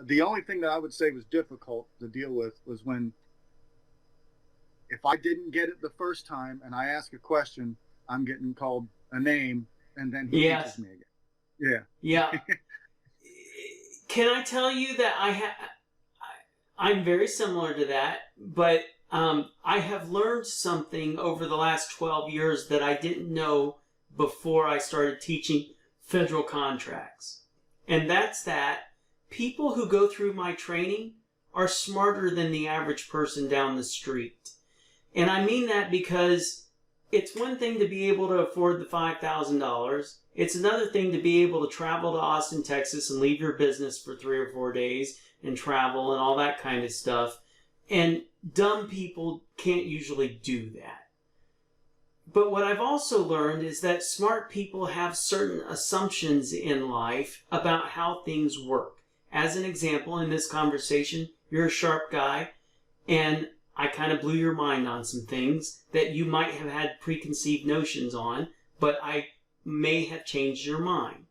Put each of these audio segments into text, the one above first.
The only thing that I would say was difficult to deal with was when, if I didn't get it the first time and I ask a question, I'm getting called a name, and then he teaches me again. Yeah. Can I tell you that I'm very similar to that, but I have learned something over the last 12 years that I didn't know before I started teaching federal contracts. And that's that people who go through my training are smarter than the average person down the street. And I mean that because it's one thing to be able to afford the $5,000. It's another thing to be able to travel to Austin, Texas and leave your business for 3 or 4 days and travel and all that kind of stuff. And dumb people can't usually do that. But what I've also learned is that smart people have certain assumptions in life about how things work. As an example, in this conversation, you're a sharp guy, and I kind of blew your mind on some things that you might have had preconceived notions on, but I may have changed your mind,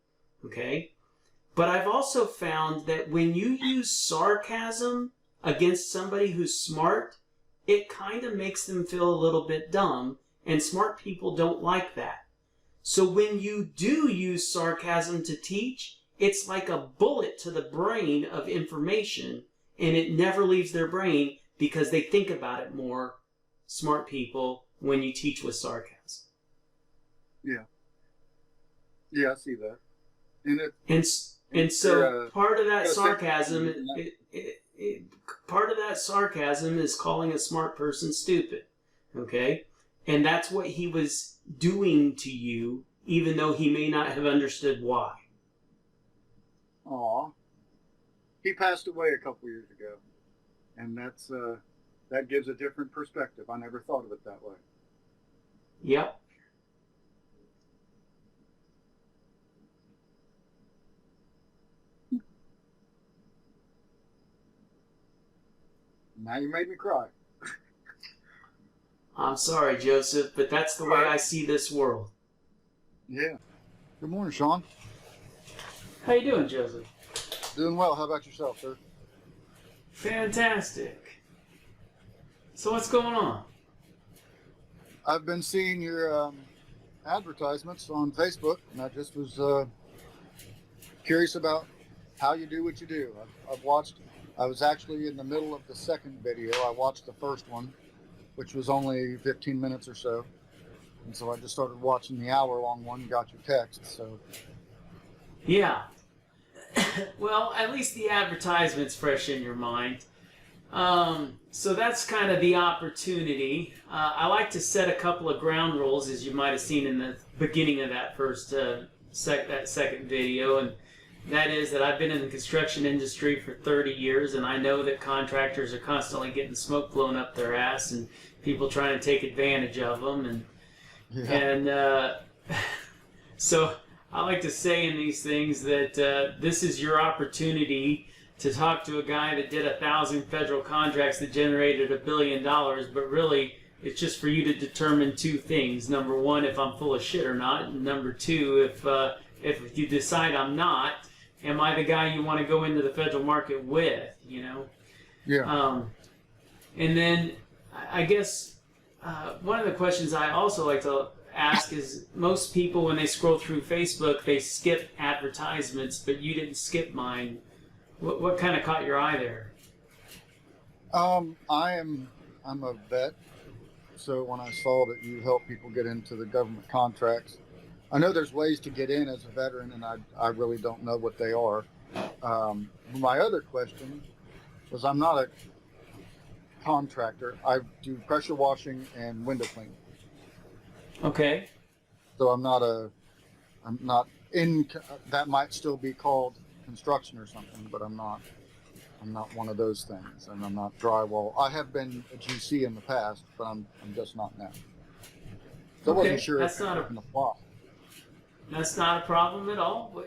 okay? But I've also found that when you use sarcasm against somebody who's smart, it kind of makes them feel a little bit dumb, and smart people don't like that. So when you do use sarcasm to teach, it's like a bullet to the brain of information, and it never leaves their brain because they think about it more, smart people, when you teach with sarcasm. Yeah. Yeah, I see that. And so part of that sarcasm, part of that sarcasm is calling a smart person stupid, okay? And that's what he was doing to you, even though he may not have understood why. Aw. He passed away a couple years ago. And that gives a different perspective. I never thought of it that way. Yep. Now you made me cry. I'm sorry, Joseph, but that's the way I see this world. Yeah. Good morning, Sean. How you doing, Joseph? Doing well. How about yourself, sir? Fantastic. So what's going on? I've been seeing your advertisements on Facebook, and I just was curious about how you do what you do. I've watched. I was actually in the middle of the second video. I watched the first one, which was only 15 minutes or so. And so I just started watching the hour-long one, got your text, so. Yeah. Well, at least the advertisement's fresh in your mind. So that's kind of the opportunity. I like to set a couple of ground rules, as you might have seen in the beginning of that second video, and that is that I've been in the construction industry for 30 years, and I know that contractors are constantly getting smoke blown up their ass and people trying to take advantage of them. So I like to say in these things that this is your opportunity to talk to a guy that did 1,000 federal contracts that generated $1 billion, but really it's just for you to determine two things. Number one, if I'm full of shit or not. And number two, if you decide I'm not, am I the guy you want to go into the federal market with, you know? Yeah. And then I guess one of the questions I also like to ask is, most people when they scroll through Facebook, they skip advertisements, but you didn't skip mine. What kind of caught your eye there? I'm a vet, so when I saw that you help people get into the government contracts, I know there's ways to get in as a veteran, and I really don't know what they are. My other question was, I'm not a contractor. I do pressure washing and window cleaning. Okay. So I'm not in, that might still be called construction or something, but I'm not one of those things, and I'm not drywall. I have been a GC in the past, but I'm just not now. So I wasn't sure if it can apply. That's not a problem at all.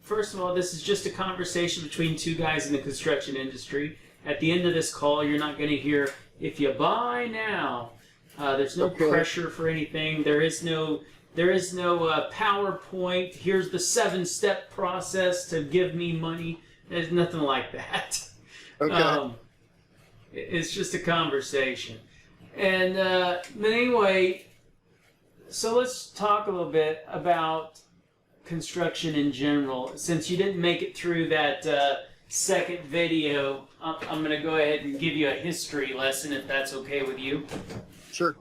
First of all, this is just a conversation between two guys in the construction industry. At the end of this call, you're not going to hear, if you buy now. There's no pressure for anything. There is no PowerPoint. Here's the 7-step process to give me money. There's nothing like that. Okay. It's just a conversation. And but anyway, so let's talk a little bit about construction in general. Since you didn't make it through that second video, I'm going to go ahead and give you a history lesson if that's okay with you. Sure.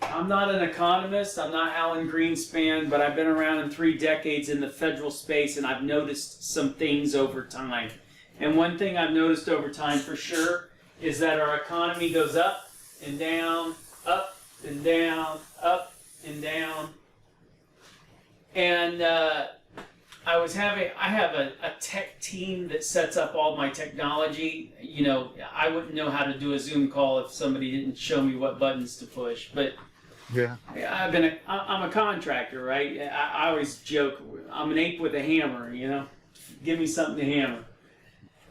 I'm not an economist, I'm not Alan Greenspan, but I've been around in 3 decades in the federal space, and I've noticed some things over time. And one thing I've noticed over time for sure is that our economy goes up and down, up and down, up and down. And I have a tech team that sets up all my technology. You know, I wouldn't know how to do a Zoom call if somebody didn't show me what buttons to push. But Yeah. I'm a contractor, right? I always joke, I'm an ape with a hammer, you know? Give me something to hammer.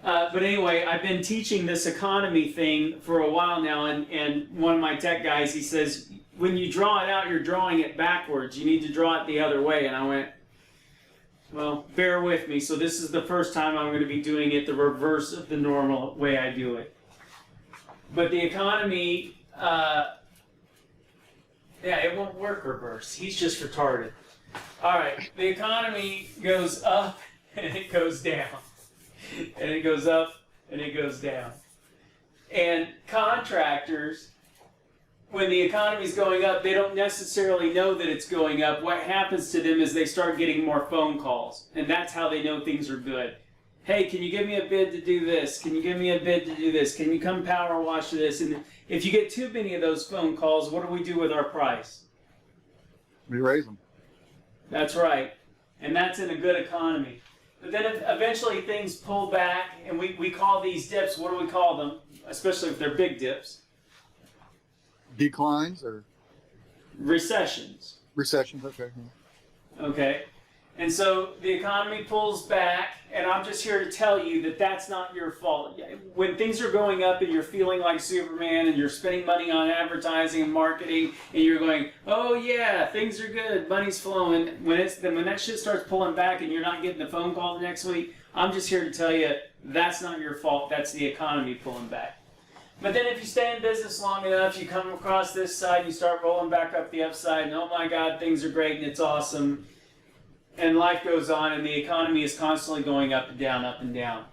But anyway, I've been teaching this economy thing for a while now, and one of my tech guys, he says, when you draw it out, you're drawing it backwards. You need to draw it the other way. And I went, well, bear with me. So this is the first time I'm going to be doing it the reverse of the normal way I do it. But the economy, it won't work reverse. He's just retarded. All right, the economy goes up and it goes down. And it goes up and it goes down. And contractors, when the economy's going up, they don't necessarily know that it's going up. What happens to them is they start getting more phone calls. And that's how they know things are good. Hey, can you give me a bid to do this? Can you give me a bid to do this? Can you come power wash this? And if you get too many of those phone calls, what do we do with our price? We raise them. That's right. And that's in a good economy. But then eventually things pull back, and we call these dips, what do we call them? Especially if they're big dips. Declines or? Recessions. Recessions, okay. Okay. And so the economy pulls back, and I'm just here to tell you that that's not your fault. When things are going up and you're feeling like Superman and you're spending money on advertising and marketing and you're going, oh yeah, things are good, money's flowing. When that shit starts pulling back and you're not getting the phone call the next week, I'm just here to tell you that's not your fault. That's the economy pulling back. But then if you stay in business long enough, you come across this side, you start rolling back up the upside, and oh my God, things are great and it's awesome. And life goes on, and the economy is constantly going up and down, up and down.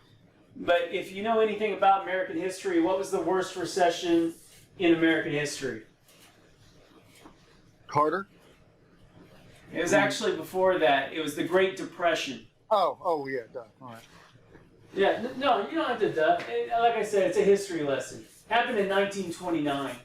But if you know anything about American history, what was the worst recession in American history? Carter? It was actually before that. It was the Great Depression. Oh yeah, duh. All right. Yeah, no, you don't have to duh. Like I said, it's a history lesson. Happened in 1929.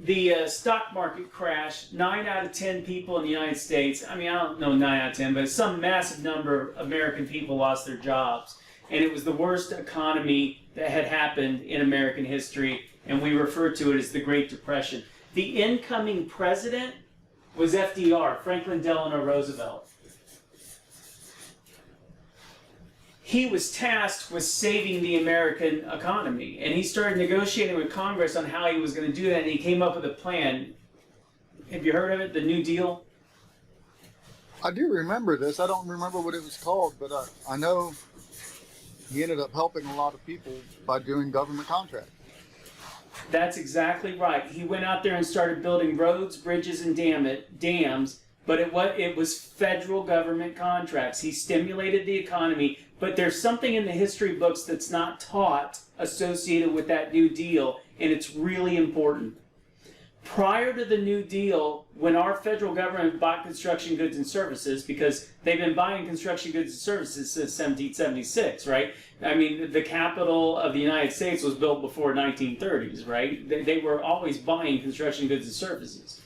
The stock market crashed. 9 out of 10 people in the United States, I mean, I don't know 9 out of 10, but some massive number of American people lost their jobs. And it was the worst economy that had happened in American history, and we refer to it as the Great Depression. The incoming president was FDR, Franklin Delano Roosevelt. He was tasked with saving the American economy, and he started negotiating with Congress on how he was going to do that, and he came up with a plan. Have you heard of it, the New Deal? I do remember this. I don't remember what it was called, but I know he ended up helping a lot of people by doing government contracts. That's exactly right. He went out there and started building roads, bridges, and dams, but it was federal government contracts. He stimulated the economy. But there's something in the history books that's not taught associated with that New Deal, and it's really important. Prior to the New Deal, when our federal government bought construction goods and services, because they've been buying construction goods and services since 1776, right? I mean, the capital of the United States was built before 1930s, right? They were always buying construction goods and services.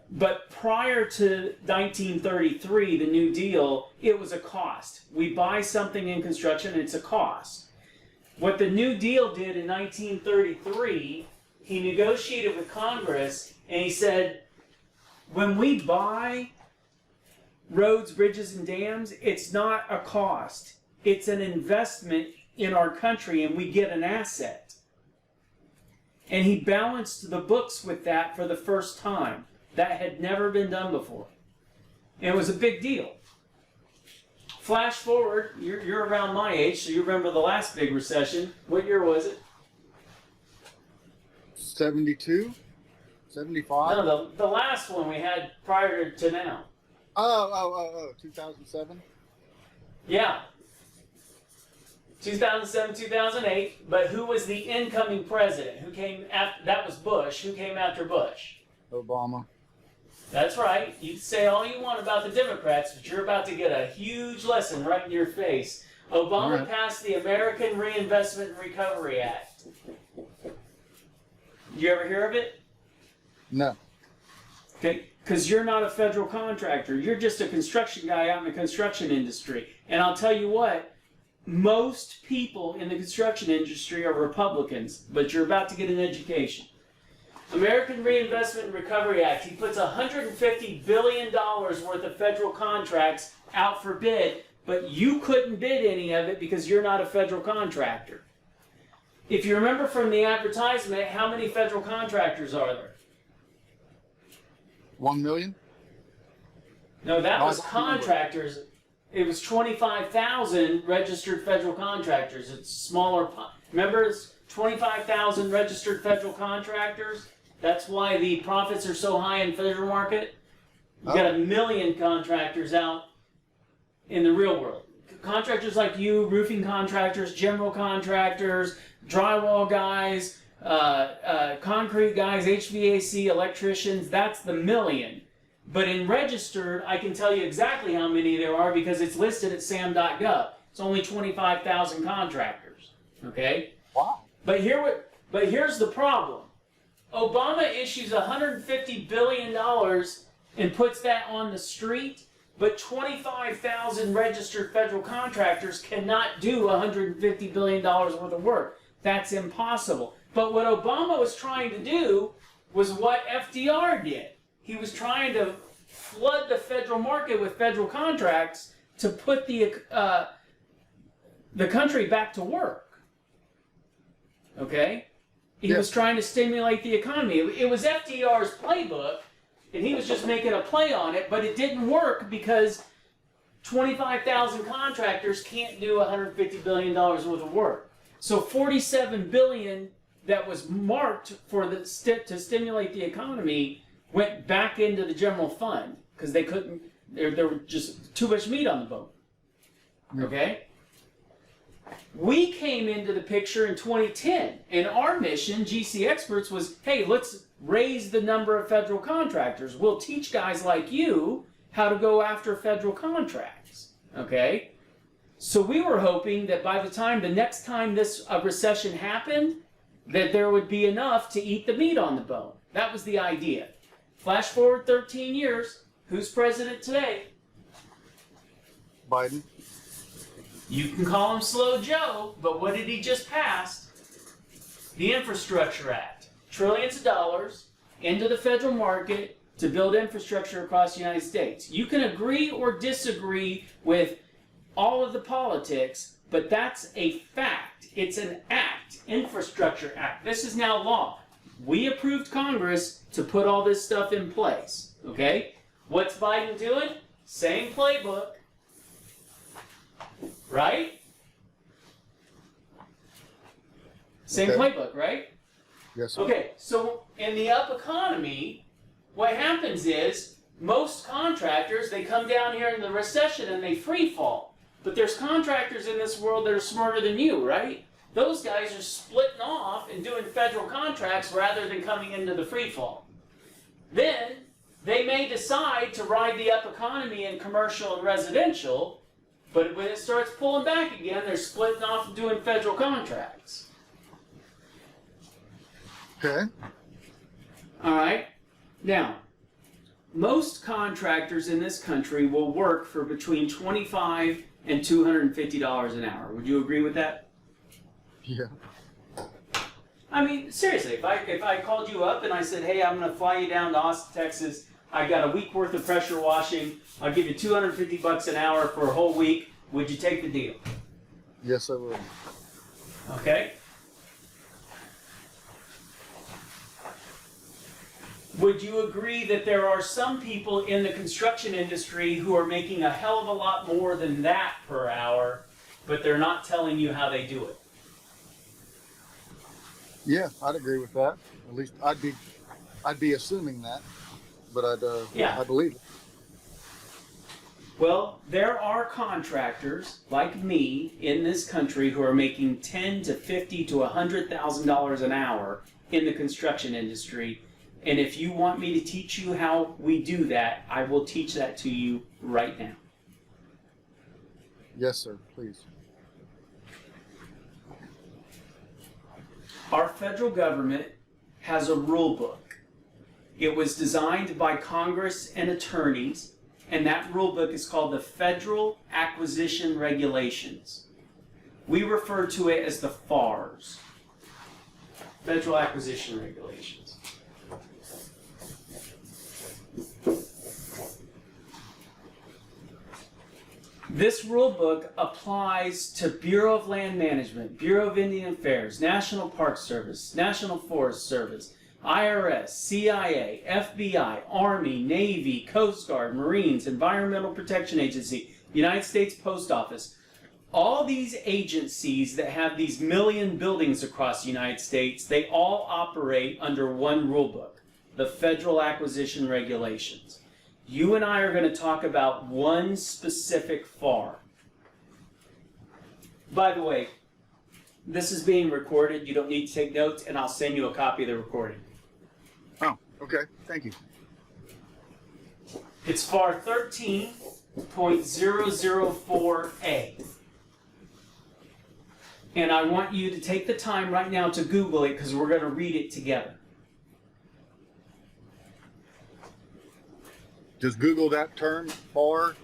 But prior to 1933, the New Deal, it was a cost. We buy something in construction, and it's a cost. What the New Deal did in 1933, he negotiated with Congress, and he said, when we buy roads, bridges, and dams, it's not a cost. It's an investment in our country, and we get an asset. And he balanced the books with that for the first time. That had never been done before. And it was a big deal. Flash forward, you're around my age, so you remember the last big recession. What year was it? 72? 75? No, the last one we had prior to now. 2007? Yeah. 2007, 2008. But who was the incoming president? Who came after? That was Bush. Who came after Bush? Obama. That's right. You can say all you want about the Democrats, but you're about to get a huge lesson right in your face. Obama passed the American Reinvestment and Recovery Act. Did you ever hear of it? No. Okay, because you're not a federal contractor. You're just a construction guy out in the construction industry. And I'll tell you what, most people in the construction industry are Republicans, but you're about to get an education. American Reinvestment and Recovery Act, he puts $150 billion worth of federal contracts out for bid, but you couldn't bid any of it because you're not a federal contractor. If you remember from the advertisement, how many federal contractors are there? 1 million? No, that was contractors. It was 25,000 registered federal contractors. It's smaller. Remember, it's 25,000 registered federal contractors. That's why the profits are so high in federal market. You got 1 million contractors out in the real world. Contractors like you, roofing contractors, general contractors, drywall guys, concrete guys, HVAC, electricians, that's the 1 million. But in registered, I can tell you exactly how many there are because it's listed at sam.gov. It's only 25,000 contractors. Okay? Wow. But here's the problem. Obama issues $150 billion and puts that on the street, but 25,000 registered federal contractors cannot do $150 billion worth of work. That's impossible. But what Obama was trying to do was what FDR did. He was trying to flood the federal market with federal contracts to put the country back to work. Okay? He was trying to stimulate the economy. It was FDR's playbook, and he was just making a play on it, but it didn't work because 25,000 contractors can't do $150 billion worth of work. So $47 billion that was marked for to stimulate the economy went back into the general fund because they couldn't, there was just too much meat on the bone. Okay? We came into the picture in 2010, and our mission, GCExperts, was, hey, let's raise the number of federal contractors. We'll teach guys like you how to go after federal contracts. Okay? So we were hoping that by the time the next time this recession happened, that there would be enough to eat the meat on the bone. That was the idea. Flash forward 13 years. Who's president today? Biden. You can call him Slow Joe, but what did he just pass? The Infrastructure Act. Trillions of dollars into the federal market to build infrastructure across the United States. You can agree or disagree with all of the politics, but that's a fact. It's an act, Infrastructure Act. This is now law. We approved Congress to put all this stuff in place, okay? What's Biden doing? Same playbook, right? Same playbook, right? Yes, sir. Okay, so in the up economy, what happens is most contractors, they come down here in the recession and they free fall. But there's contractors in this world that are smarter than you, right? Those guys are splitting off and doing federal contracts rather than coming into the free fall. Then they may decide to ride the up economy in commercial and residential, but when it starts pulling back again, they're splitting off and doing federal contracts. Okay. All right. Now, most contractors in this country will work for between $25 and $250 an hour. Would you agree with that? Yeah. I mean, seriously, if I called you up and I said, hey, I'm going to fly you down to Austin, Texas, I got a week worth of pressure washing, I'll give you $250 an hour for a whole week, would you take the deal? Yes, I would. Okay. Would you agree that there are some people in the construction industry who are making a hell of a lot more than that per hour, but they're not telling you how they do it? Yeah, I'd agree with that. At least I'd be assuming that, but I believe it. Well, there are contractors like me in this country who are making $10 to $50 to $100,000 an hour in the construction industry. And if you want me to teach you how we do that, I will teach that to you right now. Yes, sir. Please. Our federal government has a rule book. It was designed by Congress and attorneys, and that rule book is called the Federal Acquisition Regulations. We refer to it as the FARs, Federal Acquisition Regulations. This rule book applies to Bureau of Land Management, Bureau of Indian Affairs, National Park Service, National Forest Service, IRS, CIA, FBI, Army, Navy, Coast Guard, Marines, Environmental Protection Agency, United States Post Office. All these agencies that have these million buildings across the United States, they all operate under one rule book, the Federal Acquisition Regulations. You and I are going to talk about one specific FAR. By the way, this is being recorded. You don't need to take notes, and I'll send you a copy of the recording. Oh, okay. Thank you. It's FAR 13.004A. And I want you to take the time right now to Google it because we're going to read it together. Just Google that term, FAR.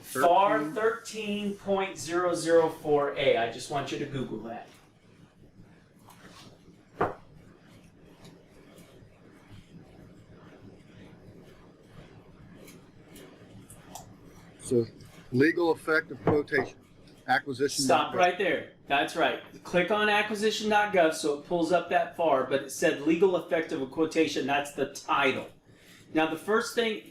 FAR 13.004A. I just want you to Google that. So, legal effect of quotation. Acquisition. Stop right there. That's right. Click on acquisition.gov so it pulls up that FAR, but it said legal effect of a quotation. That's the title. Now, the first thing,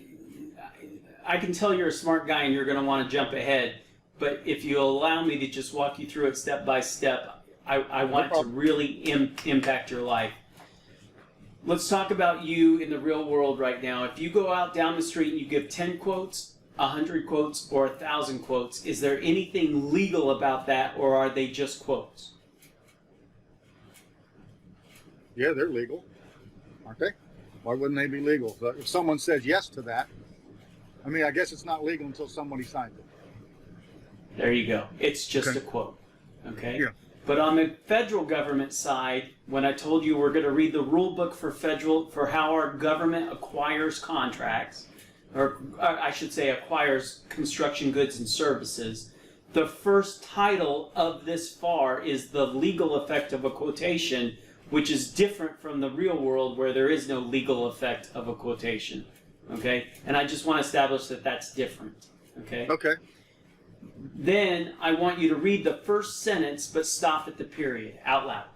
I can tell you're a smart guy and you're going to want to jump ahead, but if you allow me to just walk you through it step by step, I want it to really impact your life. Let's talk about you in the real world right now. If you go out down the street and you give 10 quotes, 100 quotes, or 1,000 quotes, is there anything legal about that, or are they just quotes? Yeah, they're legal, aren't they? Why wouldn't they be legal? But if someone says yes to that, I mean, I guess it's not legal until somebody signs it. There you go. It's just Okay. a quote. Okay? Yeah. But on the federal government side, when I told you we're going to read the rule book for how our government acquires contracts, or I should say acquires construction goods and services, the first title of this FAR is the legal effect of a quotation, which is different from the real world where there is no legal effect of a quotation. Okay? And I just want to establish that that's different. Okay? Okay. Then I want you to read the first sentence, but stop at the period, out loud.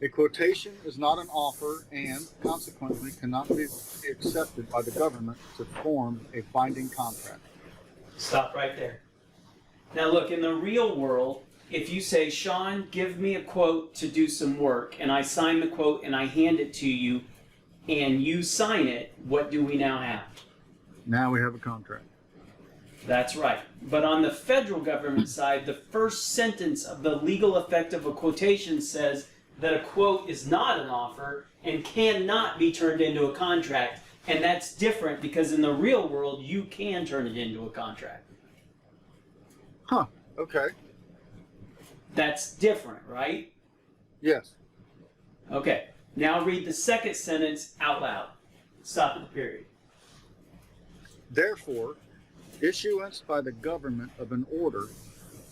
A quotation is not an offer and, consequently, cannot be accepted by the government to form a binding contract. Stop right there. Now look, in the real world, if you say, Sean, give me a quote to do some work, and I sign the quote and I hand it to you, and you sign it, what do we now have? Now we have a contract. That's right. But on the federal government side, the first sentence of the legal effect of a quotation says that a quote is not an offer and cannot be turned into a contract. And that's different because in the real world, you can turn it into a contract. Huh. Okay. That's different, right? Yes. Okay. Now read the second sentence out loud. Stop at the period. Therefore, issuance by the government of an order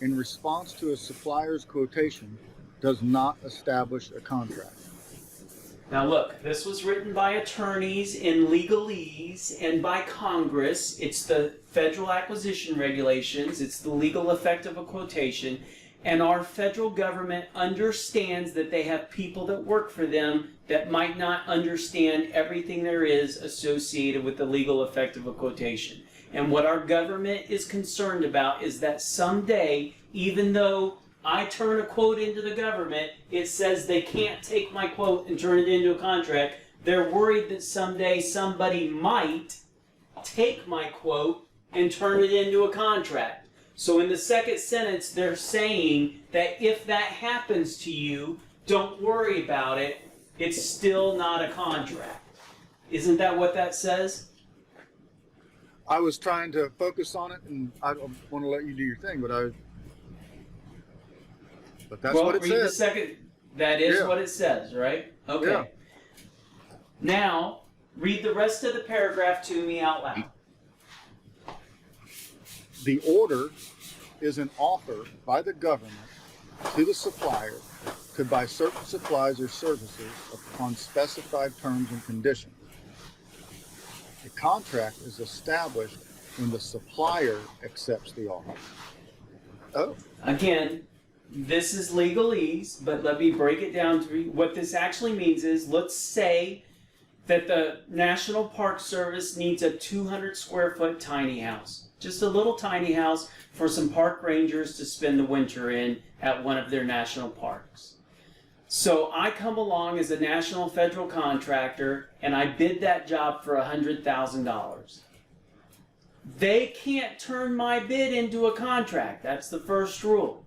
in response to a supplier's quotation does not establish a contract. Now look, this was written by attorneys in legalese and by Congress. It's the Federal Acquisition Regulations. It's the legal effect of a quotation. and our federal government understands that they have people that work for them that might not understand everything there is associated with the legal effect of a quotation. And what our government is concerned about is that someday, even though I turn a quote into the government, it says they can't take my quote and turn it into a contract. They're worried that someday somebody might take my quote and turn it into a contract. So in the second sentence, they're saying that if that happens to you, don't worry about it. It's still not a contract. Isn't that what that says? I was trying to focus on it, and I want to let you do your thing, but that's what it read says. The second. That is what it says, right? Okay. Yeah. Now, read the rest of the paragraph to me out loud. The order is an offer by the government to the supplier to buy certain supplies or services upon specified terms and conditions. The contract is established when the supplier accepts the offer. Oh. Again, this is legalese, but let me break it down to what this actually means is, let's say that the National Park Service needs a 200 square foot tiny house. Just a little tiny house for some park rangers to spend the winter in at one of their national parks. So I come along as a national federal contractor and I bid that job for $100,000. They can't turn my bid into a contract. That's the first rule.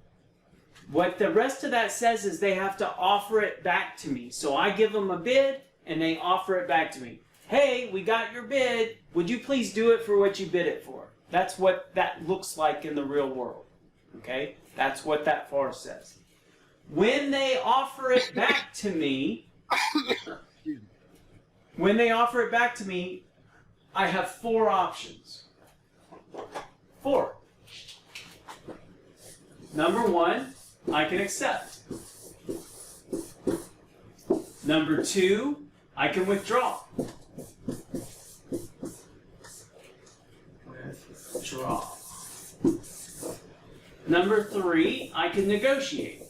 What the rest of that says is they have to offer it back to me. So I give them a bid and they offer it back to me. Hey, we got your bid. Would you please do it for what you bid it for? That's what that looks like in the real world. Okay? That's what that FAR says. When they offer it back to me, I have 4 options. 4. Number 1, I can accept. Number 2, I can withdraw. Number 3, I can negotiate.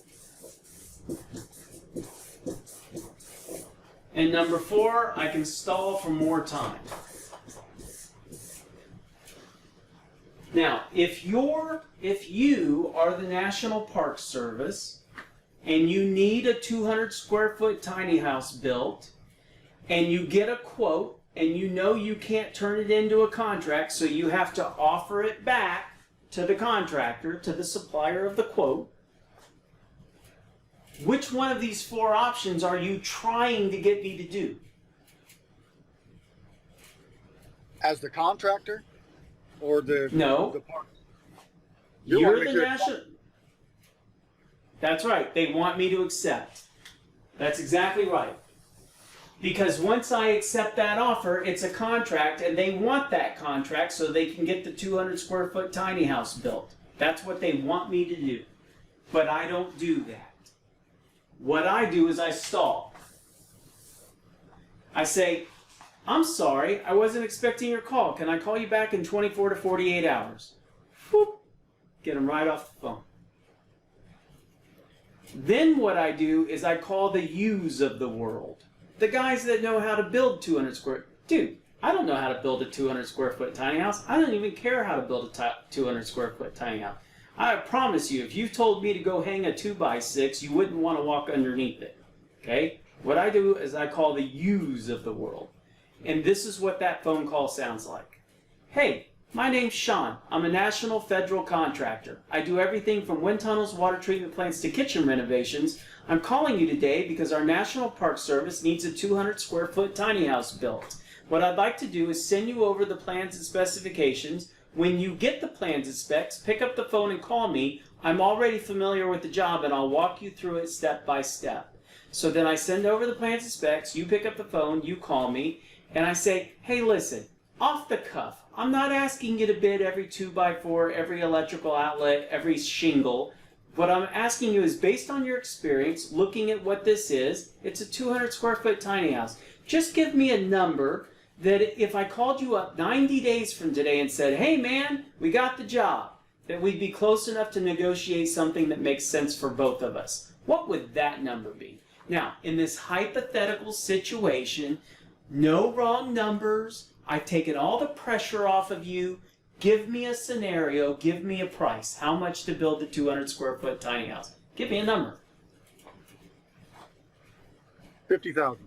And number 4, I can stall for more time. Now, if you are the National Park Service and you need a 200 square foot tiny house built and you get a quote and you know you can't turn it into a contract, so you have to offer it back to the contractor, to the supplier of the quote, which one of these 4 options are you trying to get me to do? As the contractor or the park? You're the national. That's right. They want me to accept. That's exactly right. Because once I accept that offer, it's a contract, and they want that contract so they can get the 200 square foot tiny house built. That's what they want me to do. But I don't do that. What I do is I stall. I say, I'm sorry, I wasn't expecting your call. Can I call you back in 24 to 48 hours? Whoop. Get them right off the phone. Then what I do is I call the yous of the world. The guys that know how to build 200 square... Dude, I don't know how to build a 200 square foot tiny house. I don't even care how to build a 200 square foot tiny house. I promise you, if you told me to go hang a 2x6, you wouldn't want to walk underneath it. Okay? What I do is I call the yous of the world. And this is what that phone call sounds like. Hey, my name's Sean. I'm a national federal contractor. I do everything from wind tunnels, water treatment plants to kitchen renovations. I'm calling you today because our National Park Service needs a 200 square foot tiny house built. What I'd like to do is send you over the plans and specifications. When you get the plans and specs, pick up the phone and call me. I'm already familiar with the job and I'll walk you through it step by step. So then I send over the plans and specs, you pick up the phone, you call me, and I say, hey listen, off the cuff, I'm not asking you to bid every 2x4, every electrical outlet, every shingle. What I'm asking you is, based on your experience, looking at what this is, it's a 200 square foot tiny house. Just give me a number that if I called you up 90 days from today and said, hey man, we got the job, that we'd be close enough to negotiate something that makes sense for both of us. What would that number be? Now, in this hypothetical situation, no wrong numbers. I've taken all the pressure off of you. Give me a scenario. Give me a price. How much to build the 200 square foot tiny house? Give me a number. 50,000.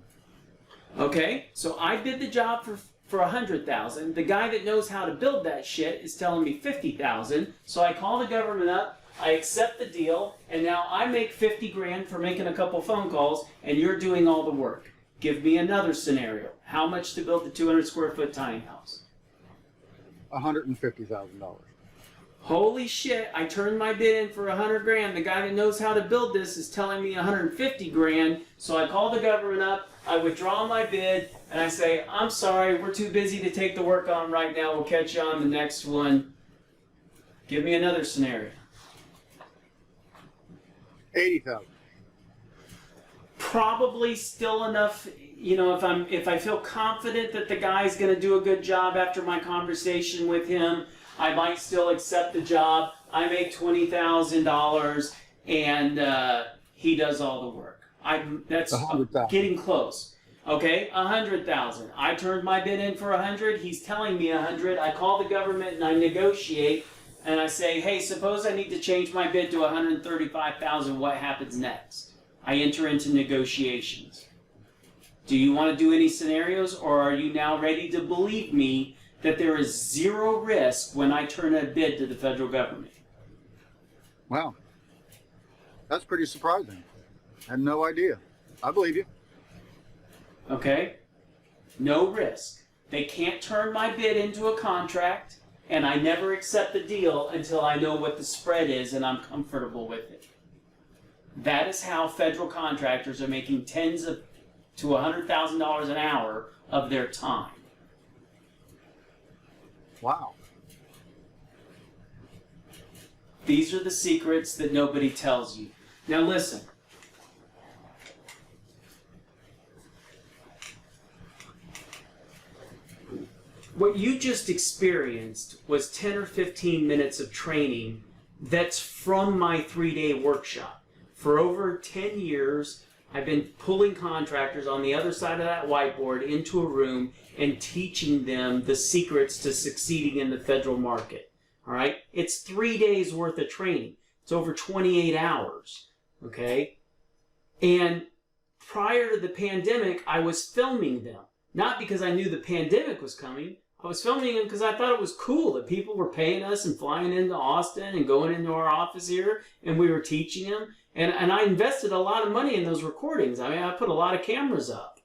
Okay, so I did the job for 100,000. The guy that knows how to build that shit is telling me 50,000. So I call the government up, I accept the deal, and now I make 50 grand for making a couple phone calls, and you're doing all the work. Give me another scenario. How much to build the 200 square foot tiny house? $150,000. Holy shit, I turned my bid in for 100 grand. The guy that knows how to build this is telling me 150 grand. So I call the government up, I withdraw my bid, and I say, I'm sorry, we're too busy to take the work on right now. We'll catch you on the next one. Give me another scenario. 80,000. Probably still enough, you know, if I feel confident that the guy's going to do a good job after my conversation with him, I might still accept the job. I make $20,000 and he does all the work. That's getting close. Okay, 100,000. I turned my bid in for 100. He's telling me 100. I call the government and I negotiate and I say, hey, suppose I need to change my bid to 135,000. What happens next? I enter into negotiations. Do you want to do any scenarios, or are you now ready to believe me that there is zero risk when I turn a bid to the federal government? Wow. That's pretty surprising. I had no idea. I believe you. Okay? No risk. They can't turn my bid into a contract, and I never accept the deal until I know what the spread is and I'm comfortable with it. That is how federal contractors are making tens of to $100,000 an hour of their time. Wow. These are the secrets that nobody tells you. Now listen. What you just experienced was 10 or 15 minutes of training that's from my 3-day workshop. For over 10 years, I've been pulling contractors on the other side of that whiteboard into a room and teaching them the secrets to succeeding in the federal market. All right? It's 3 days worth of training. It's over 28 hours. Okay? And prior to the pandemic, I was filming them. Not because I knew the pandemic was coming. I was filming them because I thought it was cool that people were paying us and flying into Austin and going into our office here, and we were teaching them. And I invested a lot of money in those recordings. I mean, I put a lot of cameras up.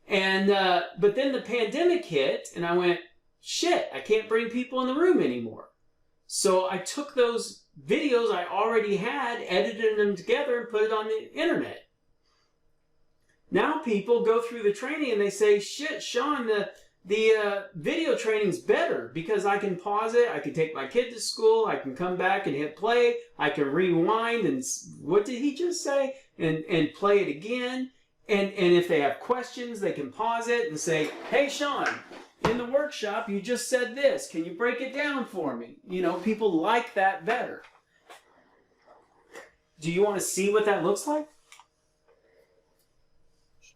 And but then the pandemic hit, and I went, shit, I can't bring people in the room anymore. So I took those videos I already had, edited them together, and put it on the internet. Now people go through the training and they say, shit, Sean, the video training's better because I can pause it, I can take my kid to school, I can come back and hit play, I can rewind and what did he just say? And play it again. And if they have questions, they can pause it and say, hey, Sean, in the workshop, you just said this. Can you break it down for me? You know, people like that better. Do you want to see what that looks like?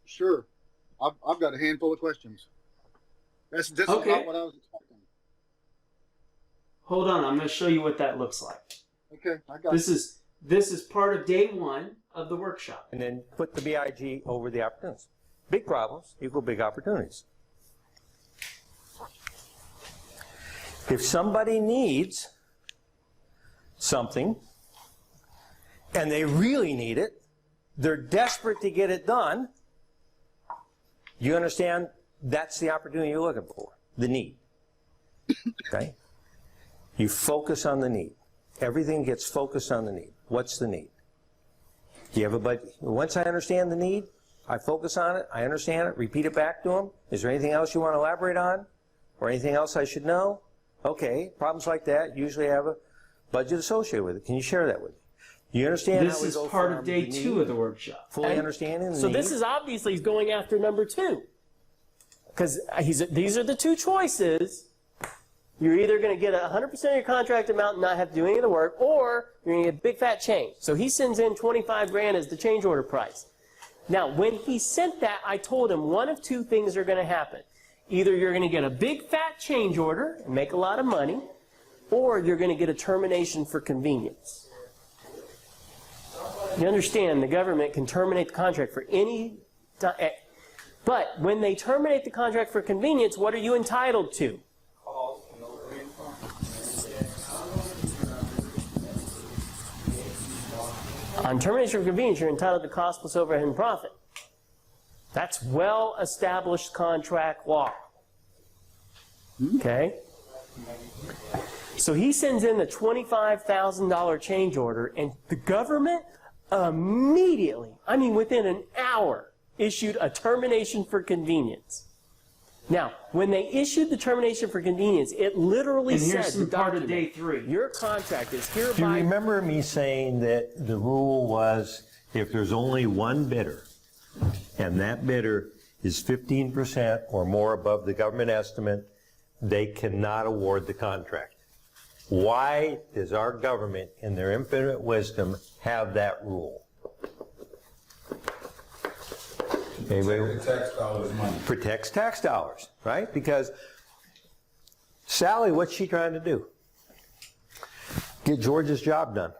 Sure. I've got a handful of questions. This is not what I was expecting. Hold on, I'm going to show you what that looks like. Okay, I got This is part of day 1 of the workshop. And then put the BIG over the opportunities. Big problems equal big opportunities. If somebody needs something and they really need it, they're desperate to get it done, you understand that's the opportunity you're looking for, the need. Okay? You focus on the need. Everything gets focused on the need. What's the need? Do you have a budget? Once I understand the need, I focus on it, I understand it, repeat it back to them. Is there anything else you want to elaborate on? Or anything else I should know? Okay, problems like that usually have a budget associated with it. Can you share that with me? You understand this is part of day 2 of the workshop. Fully understanding the So need. this is obviously he's going after number 2. Because these are the 2 choices. You're either going to get 100% of your contract amount and not have to do any of the work, or you're going to get a big fat change. So he sends in 25 grand as the change order price. Now, when he sent that, I told him one of two things are going to happen. Either you're going to get a big fat change order and make a lot of money, or you're going to get a termination for convenience. You understand, the government can terminate the contract for any time. But when they terminate the contract for convenience, what are you entitled to? On termination for convenience, you're entitled to cost plus overhead and profit. That's well-established contract law. Okay? So he sends in the $25,000 change order, and the government immediately, I mean within an hour, issued a termination for convenience. Now, when they issued the termination for convenience, it literally said, here's some part of day 3. Your contract is Do you hereby... remember me saying that the rule was if there's only one bidder, and that bidder is 15% or more above the government estimate, they cannot award the contract? Why does our government, in their infinite wisdom, have that rule? Anybody? Tax dollars money. Protects tax dollars, right? Because Sally, what's she trying to do? Get George's job done.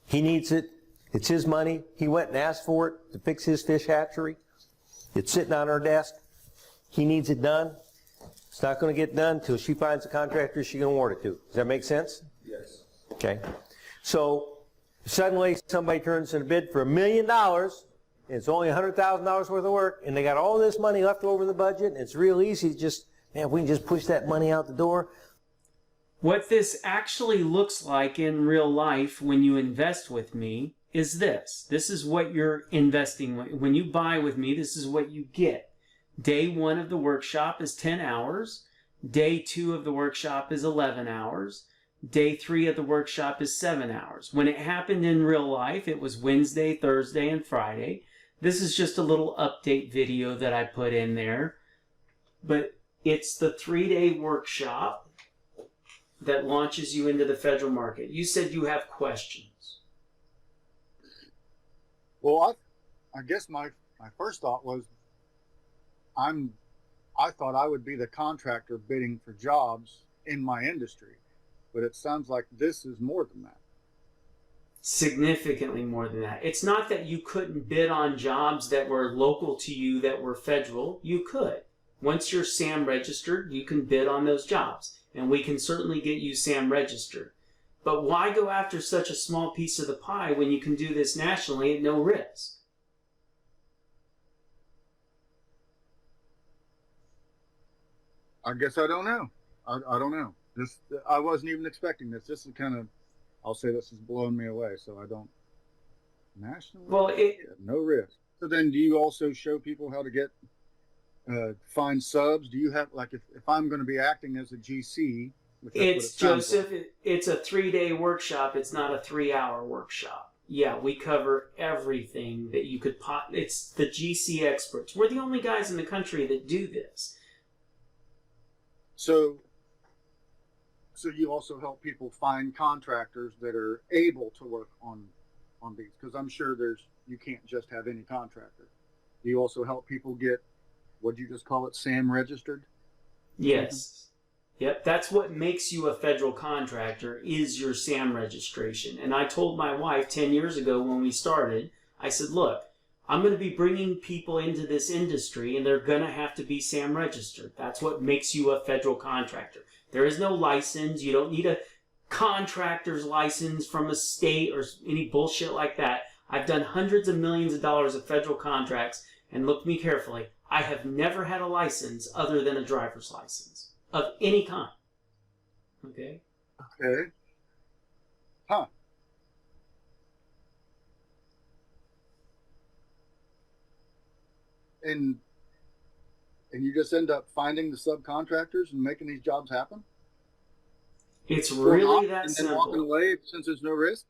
He needs it. It's his money. He went and asked for it to fix his fish hatchery. It's sitting on her desk. He needs it done. It's not going to get done until she finds a contractor she can award it to. Does that make sense? Yes. Okay. So suddenly somebody turns in a bid for $1 million. It's only $100,000 worth of work, and they got all this money left over in the budget, and it's real easy to just, man, we can just push that money out the door. What this actually looks like in real life when you invest with me is this. This is what you're investing with. When you buy with me, this is what you get. Day 1 of the workshop is 10 hours. Day 2 of the workshop is 11 hours. Day 3 of the workshop is 7 hours. When it happened in real life, it was Wednesday, Thursday, and Friday. This is just a little update video that I put in there. But it's the 3-day workshop that launches you into the federal market. You said you have questions. Well, I guess my first thought was I thought I would be the contractor bidding for jobs in my industry, but it sounds like this is more than that. Significantly more than that. It's not that you couldn't bid on jobs that were local to you that were federal. You could. Once you're SAM registered, you can bid on those jobs, and we can certainly get you SAM registered. But why go after such a small piece of the pie when you can do this nationally at no risk? I guess I don't know. I don't know. I wasn't even expecting this. This is kind of, I'll say this has blown me away. So I don't nationally. Well, no risk. So then, do you also show people how to get find subs? Do you have, like, if I'm going to be acting as a GC? It's Joseph. It's a 3-day workshop. It's not a 3-hour workshop. Yeah, we cover everything that you could. It's the GCExperts. We're the only guys in the country that do this. So you also help people find contractors that are able to work on these, because I'm sure you can't just have any contractor. Do you also help people get, what did you just call it, SAM registered? Yes. Yep, that's what makes you a federal contractor, is your SAM registration. And I told my wife 10 years ago when we started, I said, look, I'm going to be bringing people into this industry, and they're going to have to be SAM registered. That's what makes you a federal contractor. There is no license. You don't need a contractor's license from a state or any bullshit like that. I've done hundreds of millions of dollars of federal contracts, and look me carefully, I have never had a license other than a driver's license of any kind. Okay? Okay. Huh. And you just end up finding the subcontractors and making these jobs happen? It's really that and simple. then walking away since there's no risk?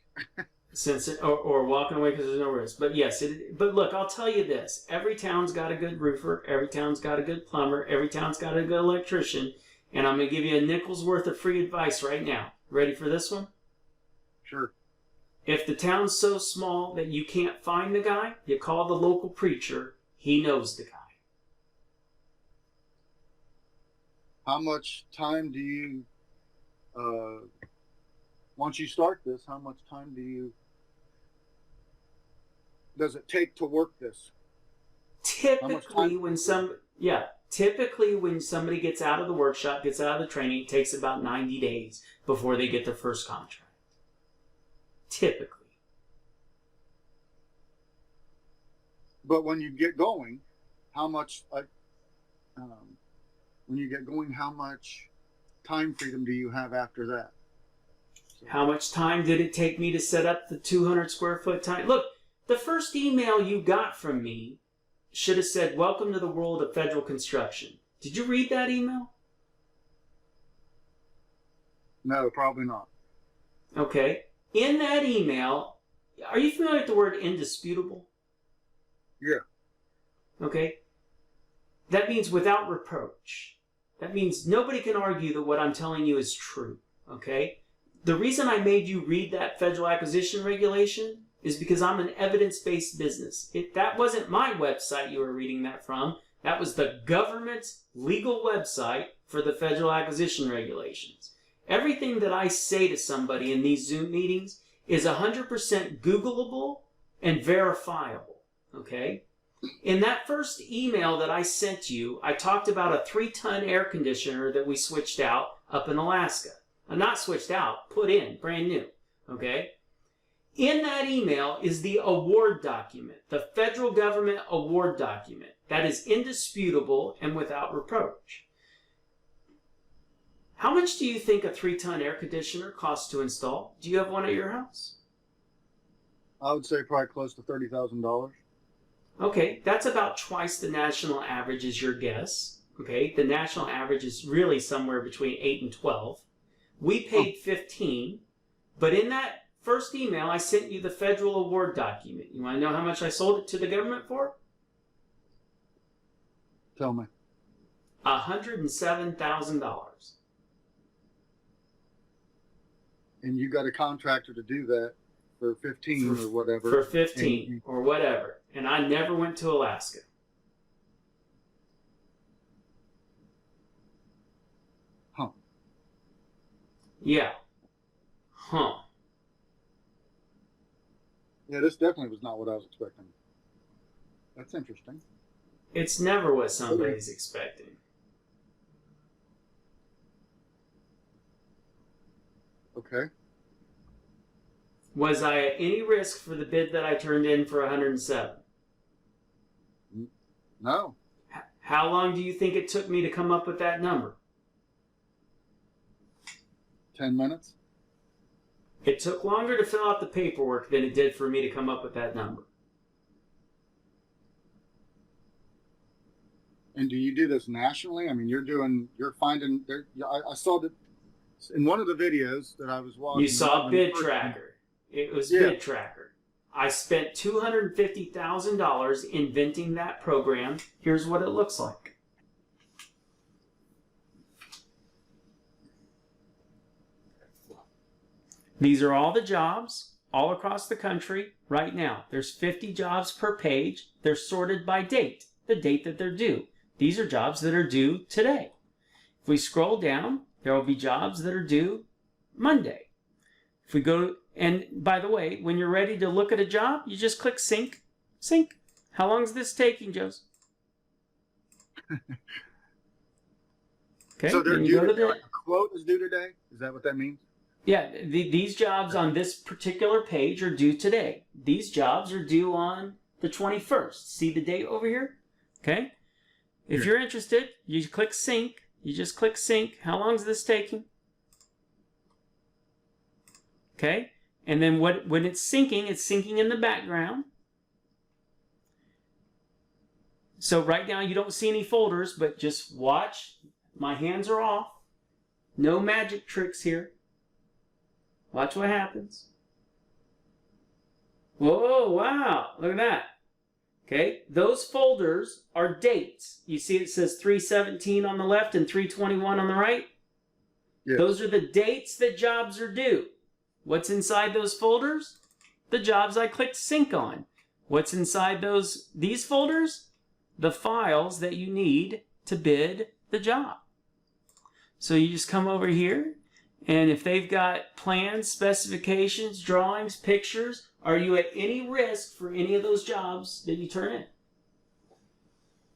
Or walking away because there's no risk. But yes, but look, I'll tell you this. Every town's got a good roofer. Every town's got a good plumber. Every town's got a good electrician. And I'm going to give you a nickel's worth of free advice right now. Ready for this one? Sure. If the town's so small that you can't find the guy, you call the local preacher. He knows the guy. How much time do you, once you start this, how much time does it take to work this? Typically, when somebody gets out of the workshop, gets out of the training, it takes about 90 days before they get their first contract. Typically. But when you get going, how much time freedom do you have after that? So, how much time did it take me to set up the 200 square foot time? Look, the first email you got from me should have said, "Welcome to the world of federal construction." Did you read that email? no, probably not. Okay. In that email, are you familiar with the word indisputable? Yeah. Okay. That means without reproach. That means nobody can argue that what I'm telling you is true. Okay. The reason I made you read that federal acquisition regulation is because I'm an evidence-based business. That wasn't my website you were reading that from. That was the government's legal website for the federal acquisition regulations. Everything that I say to somebody in these Zoom meetings is 100% Googleable and verifiable. Okay? In that first email that I sent you, I talked about a 3-ton air conditioner that we switched out up in Alaska. Not switched out, put in, brand new. Okay? In that email is the award document, the federal government award document. That is indisputable and without reproach. How much do you think a 3-ton air conditioner costs to install? Do you have one at your house? I would say probably close to $30,000. Okay, that's about twice the national average is your guess. Okay, the national average is really somewhere between 8 and 12. We paid 15, but in that first email, I sent you the federal award document. You want to know how much I sold it to the government for? Tell me. $107,000. And you got a contractor to do that for 15 or whatever. For 15 or whatever. And I never went to Alaska. Huh. Yeah. Huh. Yeah, this definitely was not what I was expecting. That's interesting. It's never what somebody's expecting. Okay. Was I at any risk for the bid that I turned in for 107? No. How long do you think it took me to come up with that number? 10 minutes? It took longer to fill out the paperwork than it did for me to come up with that number. And do you do this nationally? I mean, you're finding, I saw that in one of the videos that I was watching. You saw Bid Tracker. It was Bid Tracker. I spent $250,000 inventing that program. Here's what it looks like. These are all the jobs all across the country right now. There's 50 jobs per page. They're sorted by date, the date that they're due. These are jobs that are due today. If we scroll down, there will be jobs that are due Monday. If we go, and by the way, when you're ready to look at a job, you just click sync. Sync. How long is this taking, Joseph? Okay. So they're then due you go to today, the, like a quote is due today? Is that what that means? yeah, these jobs on this particular page are due today. These jobs are due on the 21st. See the date over here? Okay. If you're interested, you click sync. You just click sync. How long is this taking? Okay. And then when it's syncing in the background. So right now you don't see any folders, but just watch. My hands are off. No magic tricks here. Watch what happens. Whoa, wow. Look at that. Okay, those folders are dates. You see it says 317 on the left and 321 on the right? Yes. Those are the dates that jobs are due. What's inside those folders? The jobs I clicked sync on. What's inside these folders? The files that you need to bid the job. So you just come over here, and if they've got plans, specifications, drawings, pictures, are you at any risk for any of those jobs that you turn in?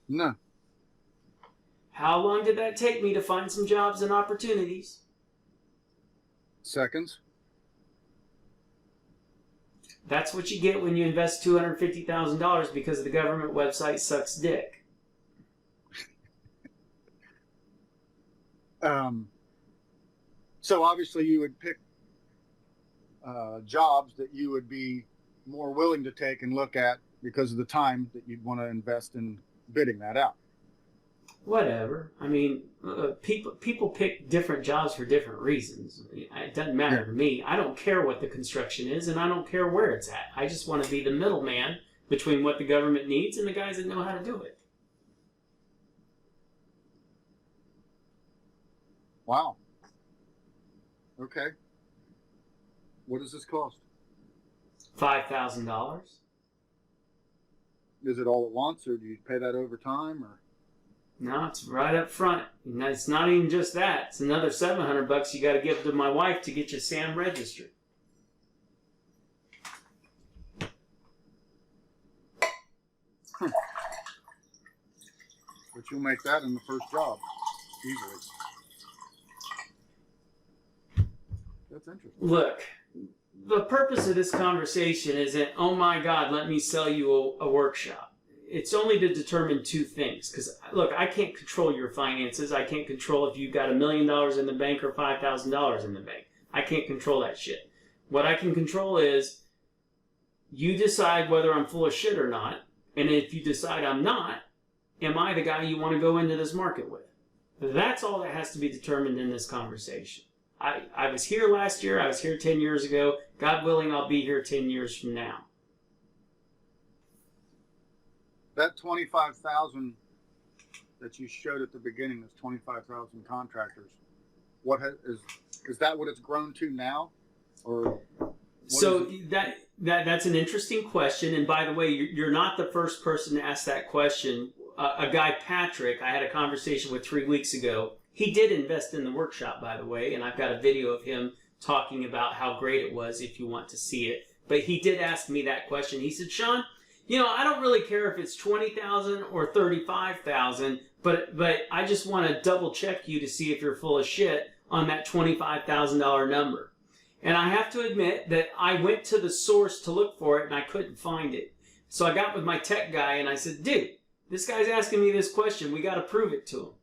No. How long did that take me to find some jobs and opportunities? Seconds. That's what you get when you invest $250,000 because the government website sucks dick. So obviously you would pick jobs that you would be more willing to take and look at because of the time that you'd want to invest in bidding that out. Whatever. I mean, people pick different jobs for different reasons. It doesn't matter to me. I don't care what the construction is, and I don't care where it's at. I just want to be the middleman between what the government needs and the guys that know how to do it. Wow. Okay. What does this cost? $5,000. Is it all at once, or do you pay that over time, or? No, it's right up front. And it's not even just that. It's another $700 you got to give to my wife to get your SAM registered. But you'll make that in the first job easily. That's interesting. Look, the purpose of this conversation isn't, oh my God, let me sell you a workshop. It's only to determine two things. Because, look, I can't control your finances. I can't control if you've got $1 million in the bank or $5,000 in the bank. I can't control that shit. What I can control is you decide whether I'm full of shit or not. And if you decide I'm not, am I the guy you want to go into this market with? That's all that has to be determined in this conversation. I was here last year. I was here 10 years ago. God willing, I'll be here 10 years from now. That 25,000 that you showed at the beginning, is 25,000 contractors. Is that what it's grown to now, or? So that's an interesting question. And by the way, you're not the first person to ask that question. A guy, Patrick, I had a conversation with 3 weeks ago. He did invest in the workshop, by the way, and I've got a video of him talking about how great it was if you want to see it. But he did ask me that question. He said, Sean, I don't really care if it's 20,000 or 35,000, but I just want to double check you to see if you're full of shit on that $25,000 number. And I have to admit that I went to the source to look for it and I couldn't find it. So I got with my tech guy and I said, dude, this guy's asking me this question. We got to prove it to him.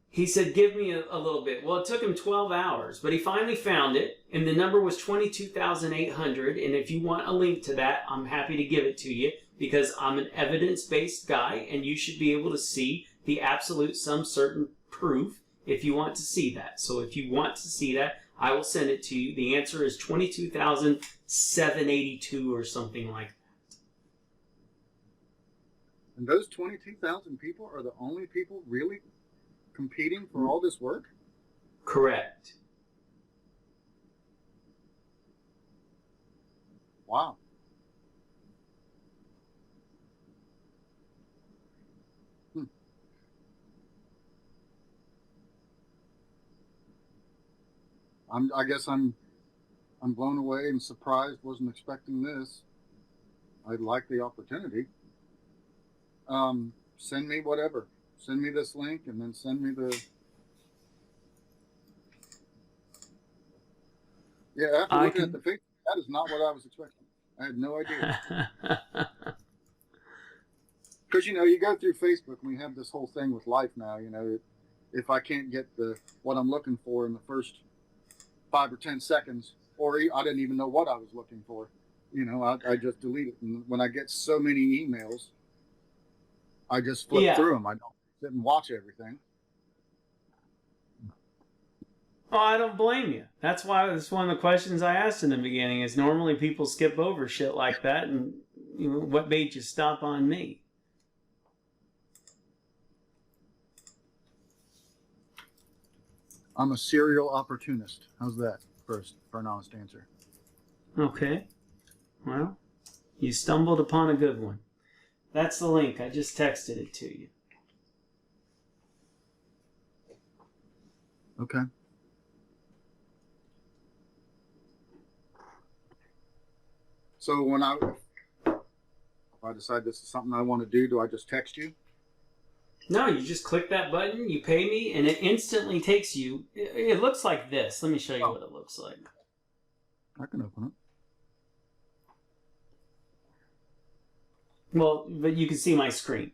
He said, give me a little bit. Well, it took him 12 hours, but he finally found it, and the number was 22,800. And if you want a link to that, I'm happy to give it to you because I'm an evidence-based guy, and you should be able to see the absolute some certain proof if you want to see that. So if you want to see that, I will send it to you. The answer is 22,782 or something like that. And those 22,000 people are the only people really competing for all this work? Correct. Wow. I guess I'm blown away and surprised. Wasn't expecting this. I'd like the opportunity. Send me whatever. Send me this link and then send me the. Yeah, after looking at the picture, that is not what I was expecting. I had no idea. Because you go through Facebook and we have this whole thing with life now. If I can't get what I'm looking for in the first 5 or 10 seconds, or I didn't even know what I was looking for, I just delete it. And when I get so many emails, I just flip through them. I don't sit and watch everything. Oh, I don't blame you. That's why it's one of the questions I asked in the beginning is normally people skip over shit like that. And what made you stop on me? I'm a serial opportunist. How's that for an honest answer? Okay. Well, you stumbled upon a good one. That's the link. I just texted it to you. Okay. So if I decide this is something I want to do I just text you? No, you just click that button, you pay me, and it instantly takes you. It looks like this. Let me show you what it looks like. I can open it. Well, but you can see my screen.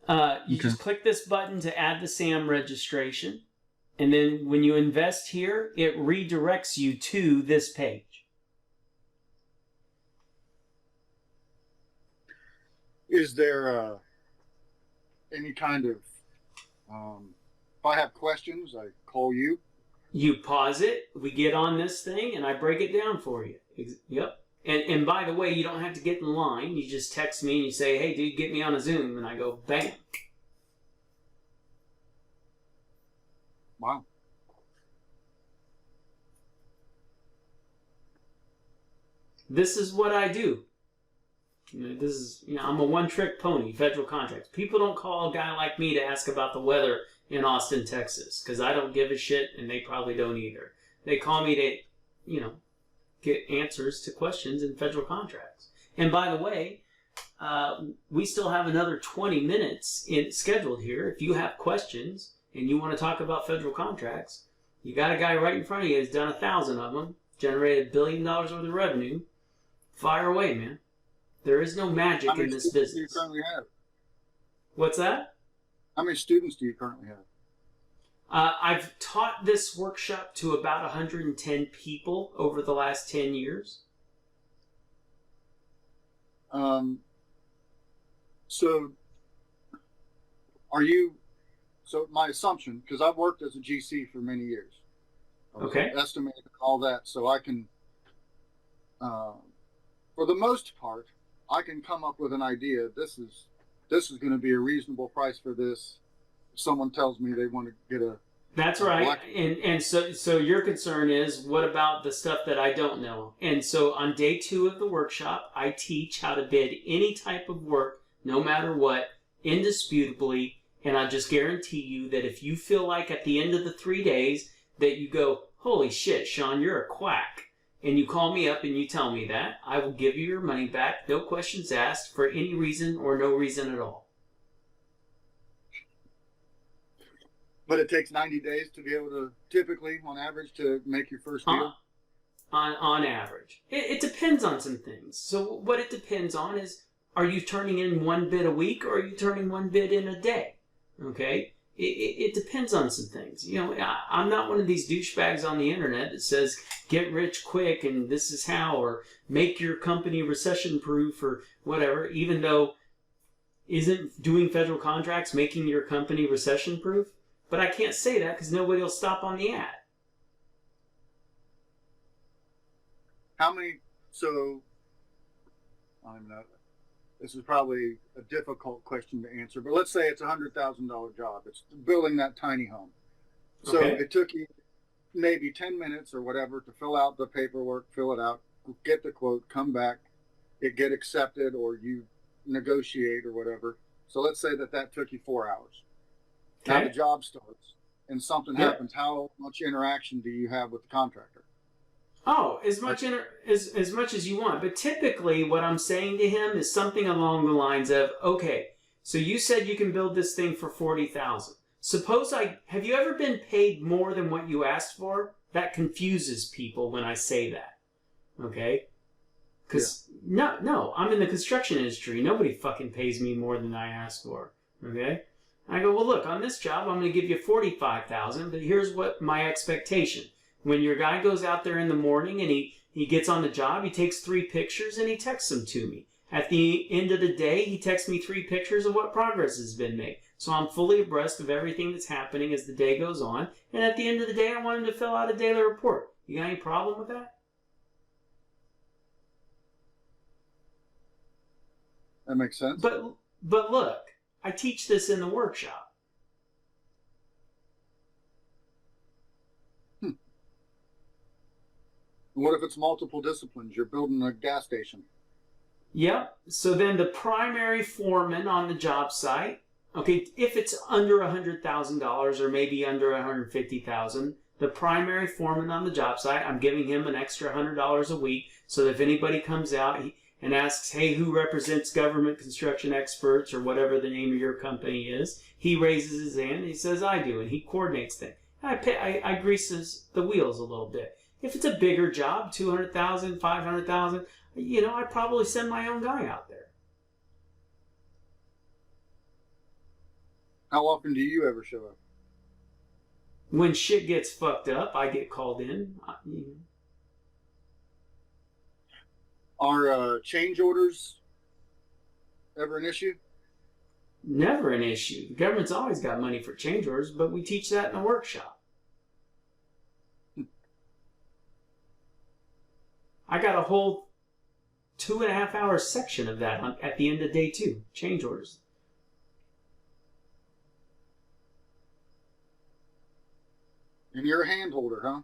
You just click this button to add the SAM registration. And then when you invest here, it redirects you to this page. Is there any kind of, if I have questions, I call you? You pause it, we get on this thing, and I break it down for you. Yep. And by the way, you don't have to get in line. You just text me and you say, hey, dude, get me on a Zoom. And I go, bam. Wow. This is what I do. This is, I'm a one-trick pony, federal contracts. People don't call a guy like me to ask about the weather in Austin, Texas, because I don't give a shit, and they probably don't either. They call me to, get answers to questions in federal contracts. And by the way, we still have another 20 minutes scheduled here. If you have questions and you want to talk about federal contracts, you got a guy right in front of you who's done 1,000 of them, generated $1 billion worth of revenue. Fire away, man. There is no magic in this business. How many students do you currently have? What's that? How many students do you currently have? I've taught this workshop to about 110 people over the last 10 years. So my assumption, because I've worked as a GC for many years. Okay. Estimated all that, so I can, for the most part, I can come up with an idea. This is going to be a reasonable price for this. Someone tells me they want to get a. That's right. And so your concern is, what about the stuff that I don't know? And so on day 2 of the workshop, I teach how to bid any type of work, no matter what, indisputably. And I just guarantee you that if you feel like at the end of the 3 days that you go, holy shit, Sean, you're a quack, and you call me up and you tell me that, I will give you your money back, no questions asked, for any reason or no reason at all. But it takes 90 days to be able to, typically, on average, to make your first deal? On average. It depends on some things. So what it depends on is, are you turning in 1 bid a week, or are you turning 1 bid in a day? Okay? It depends on some things. I'm not one of these douchebags on the internet that says, get rich quick and this is how, or make your company recession proof or whatever, even though isn't doing federal contracts making your company recession proof? But I can't say that because nobody will stop on the ad. How many, so, I don't know, this is probably a difficult question to answer, but let's say it's a $100,000 job. It's building that tiny home. So It took you maybe 10 minutes or whatever to fill out the paperwork, fill it out, get the quote, come back, it get accepted, or you negotiate or whatever. So let's say that took you 4 hours. Now the job starts and something happens. How much interaction do you have with the contractor? Oh, as much as you want. But typically what I'm saying to him is something along the lines of, okay, so you said you can build this thing for $40,000. Suppose have you ever been paid more than what you asked for? That confuses people when I say that. Okay? Because, no, I'm in the construction industry. Nobody fucking pays me more than I ask for. Okay? I go, well, look, on this job, I'm going to give you $45,000, but here's what my expectation. When your guy goes out there in the morning and he gets on the job, he takes 3 pictures and he texts them to me. At the end of the day, he texts me 3 pictures of what progress has been made. So I'm fully abreast of everything that's happening as the day goes on. And at the end of the day, I want him to fill out a daily report. You got any problem with that? That makes sense. But look, I teach this in the workshop. What if it's multiple disciplines? You're building a gas station. Yep. So then the primary foreman on the job site, okay, if it's under $100,000 or maybe under $150,000, the primary foreman on the job site, I'm giving him an extra $100 a week so that if anybody comes out and asks, hey, who represents government construction experts or whatever the name of your company is, he raises his hand and he says, I do, and he coordinates things. I greases the wheels a little bit. If it's a bigger job, $200,000, $500,000, I probably send my own guy out there. How often do you ever show up? When shit gets fucked up, I get called in. Are change orders ever an issue? Never an issue. The government's always got money for change orders, but we teach that in a workshop. I got a whole 2.5 hour section of that at the end of day 2, change orders. And you're a hand holder, huh?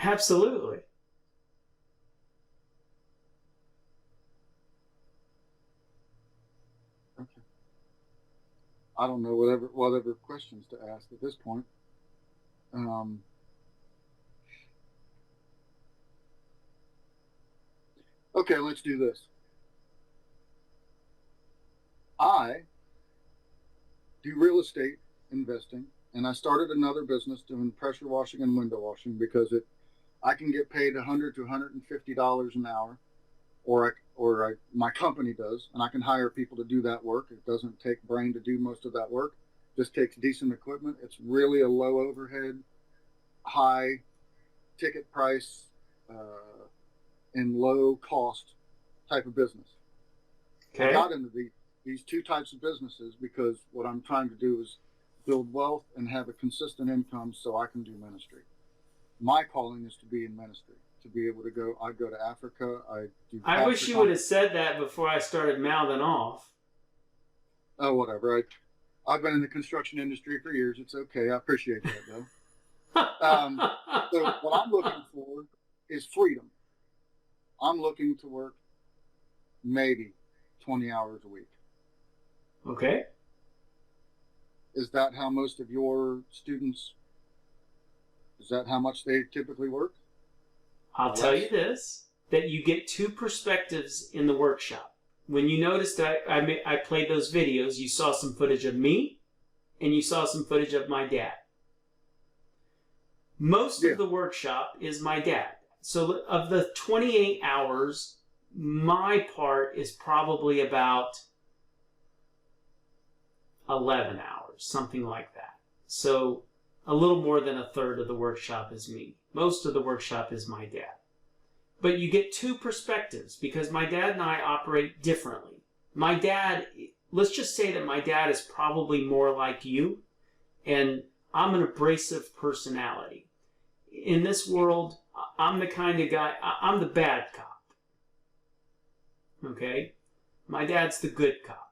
Absolutely. Okay. I don't know whatever questions to ask at this point. Okay, let's do this. I do real estate investing, and I started another business doing pressure washing and window washing because I can get paid $100 to $150 an hour, or my company does, and I can hire people to do that work. It doesn't take brain to do most of that work. Just takes decent equipment. It's really a low overhead, high ticket price, and low cost type of business. Okay. I got into these two types of businesses because what I'm trying to do is build wealth and have a consistent income so I can do ministry. My calling is to be in ministry, to be able to go. I go to Africa. I wish you would have said that before I started mouthing off. Oh, whatever. I've been in the construction industry for years. It's okay. I appreciate that, though. So what I'm looking for is freedom. I'm looking to work maybe 20 hours a week. Okay. Is that how most of your students, is that how much they typically work? I'll tell you this, that you get 2 perspectives in the workshop. When you noticed I played those videos, you saw some footage of me and you saw some footage of my dad. Most of the workshop is my dad. So of the 28 hours, my part is probably about 11 hours, something like that. So a little more than a third of the workshop is me. Most of the workshop is my dad. But you get 2 perspectives because my dad and I operate differently. My dad, let's just say that my dad is probably more like you, and I'm an abrasive personality. In this world, I'm the kind of guy, I'm the bad cop. Okay? My dad's the good cop.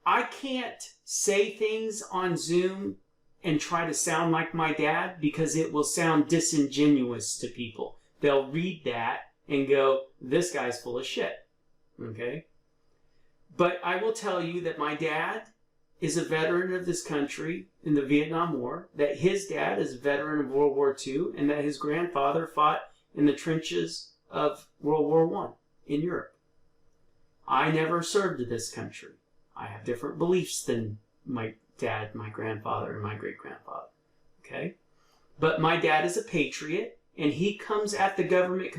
I can't say things on Zoom and try to sound like my dad because it will sound disingenuous to people. They'll read that and go, this guy's full of shit. Okay? But I will tell you that my dad is a veteran of this country in the Vietnam War, that his dad is a veteran of World War II, and that his grandfather fought in the trenches of World War I in Europe. I never served this country. I have different beliefs than my dad, my grandfather, and my great-grandfather. Okay? But my dad is a patriot, and he comes at the government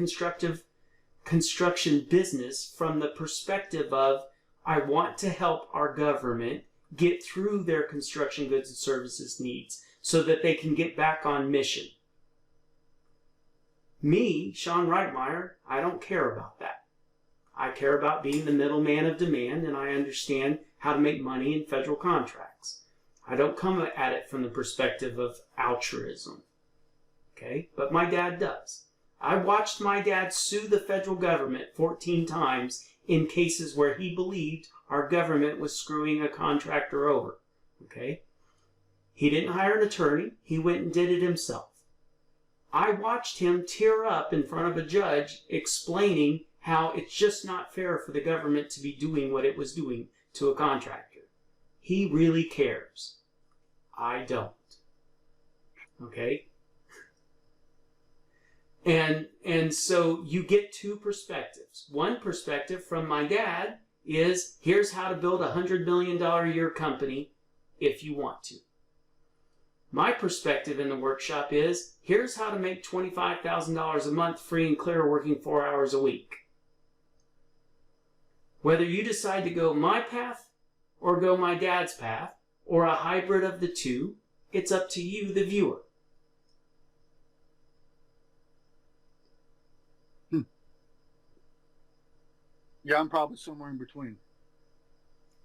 construction business from the perspective of, I want to help our government get through their construction goods and services needs so that they can get back on mission. Me, Sean Reitmeyer, I don't care about that. I care about being the middleman of demand, and I understand how to make money in federal contracts. I don't come at it from the perspective of altruism. Okay? But my dad does. I watched my dad sue the federal government 14 times in cases where he believed our government was screwing a contractor over. Okay? He didn't hire an attorney. He went and did it himself. I watched him tear up in front of a judge explaining how it's just not fair for the government to be doing what it was doing to a contractor. He really cares. I don't. Okay? And so you get two perspectives. One perspective from my dad is, here's how to build a $100 million a year company if you want to. My perspective in the workshop is, here's how to make $25,000 a month free and clear working 4 hours a week. Whether you decide to go my path or go my dad's path, or a hybrid of the two, it's up to you, the viewer. Yeah, I'm probably somewhere in between.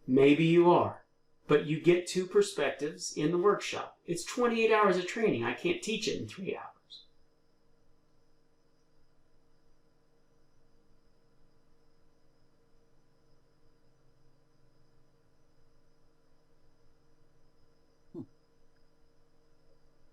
Maybe you are. But you get two perspectives in the workshop. It's 28 hours of training. I can't teach it in 3 hours.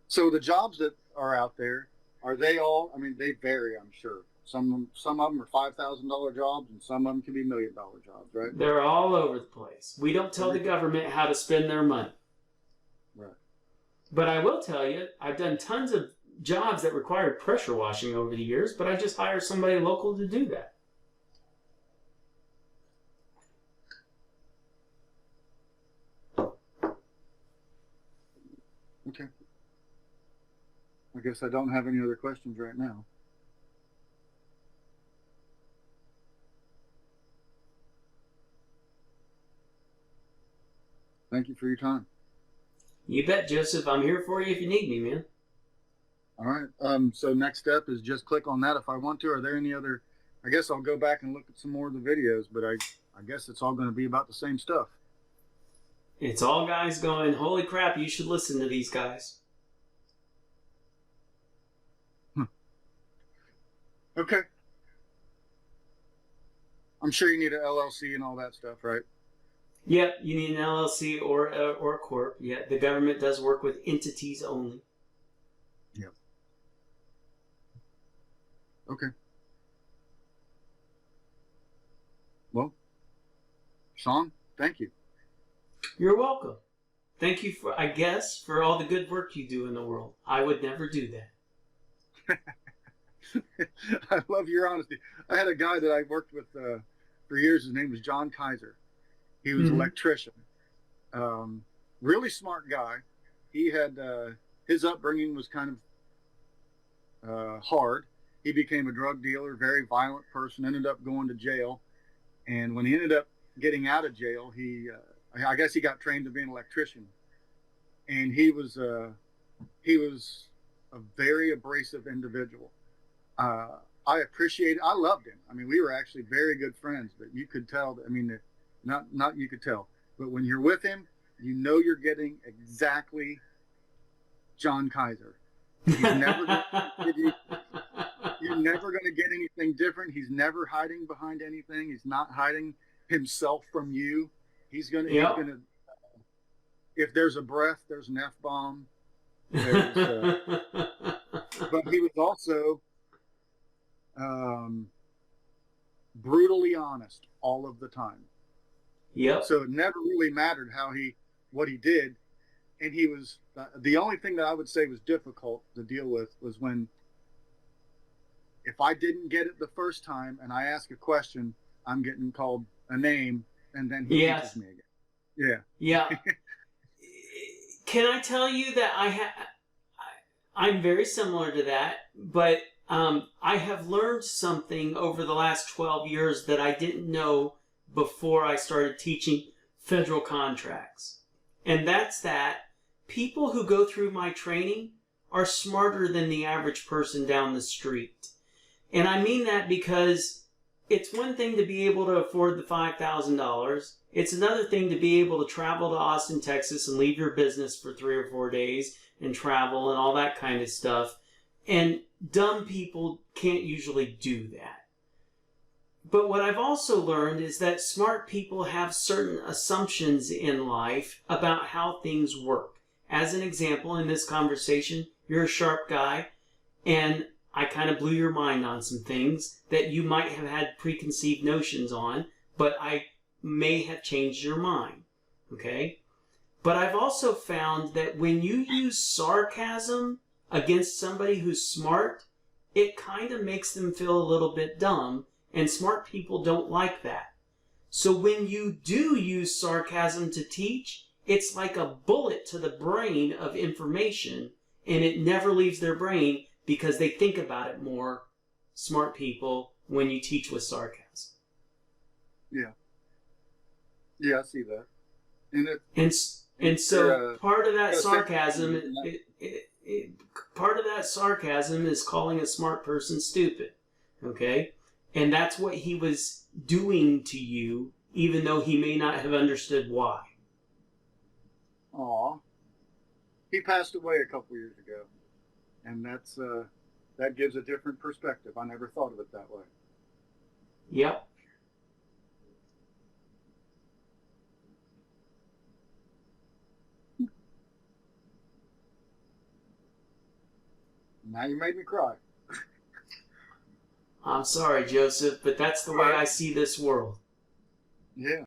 So the jobs that are out there, are they all, I mean, they vary, I'm sure. Some of them are $5,000 jobs, and some of them can be $1 million jobs, right? They're all over the place. We don't tell the government how to spend their money. Right. But I will tell you, I've done tons of jobs that required pressure washing over the years, but I just hire somebody local to do that. Okay. I guess I don't have any other questions right now. Thank you for your time. You bet, Joseph. I'm here for you if you need me, man. All right. So next step is just click on that if I want to. Are there any other? I guess I'll go back and look at some more of the videos, but I guess it's all going to be about the same stuff. It's all guys going, holy crap, you should listen to these guys. Okay. I'm sure you need an LLC and all that stuff, right? Yep, you need an LLC or a corp. Yeah, the government does work with entities only. Yep. Okay. Well, Sean, thank you. You're welcome. Thank you for, I guess, for all the good work you do in the world. I would never do that. I love your honesty. I had a guy that I worked with for years. His name was John Kaiser. He was an electrician. Really smart guy. He had his upbringing was kind of hard. He became a drug dealer, very violent person, ended up going to jail. And when he ended up getting out of jail, I guess he got trained to be an electrician. And he was a very abrasive individual. I loved him. I mean, we were actually very good friends, but you could tell that, I mean, not you could tell, but when you're with him, you know you're getting exactly John Kaiser. He's never going to give you, you're never going to get anything different. He's never hiding behind anything. He's not hiding himself from you. He's going to, if there's a breath, there's an F-bomb. But he was also brutally honest all of the time. Yep. So it never really mattered what he did. And he was, the only thing that I would say was difficult to deal with was when, if I didn't get it the first time and I ask a question, I'm getting called a name, and then he teaches me again. Yeah. Yeah. Can I tell you that I'm very similar to that, but I have learned something over the last 12 years that I didn't know before I started teaching federal contracts. And that's that people who go through my training are smarter than the average person down the street. And I mean that because it's one thing to be able to afford the $5,000. It's another thing to be able to travel to Austin, Texas and leave your business for 3 or 4 days and travel and all that kind of stuff. And dumb people can't usually do that. But what I've also learned is that smart people have certain assumptions in life about how things work. As an example, in this conversation, you're a sharp guy, and I kind of blew your mind on some things that you might have had preconceived notions on, but I may have changed your mind. Okay? But I've also found that when you use sarcasm against somebody who's smart, it kind of makes them feel a little bit dumb, and smart people don't like that. So when you do use sarcasm to teach, it's like a bullet to the brain of information, and it never leaves their brain because they think about it more, smart people, when you teach with sarcasm. Yeah. Yeah, I see that. And And so part of that you're, sarcasm, part of that sarcasm is calling a smart person stupid. Okay? And that's what he was doing to you, even though he may not have understood why. aw, he passed away a couple years ago, and that gives a different perspective. I never thought of it that way. Yep. Now you made me cry. I'm sorry, Joseph, but that's the way I see this world. Yeah.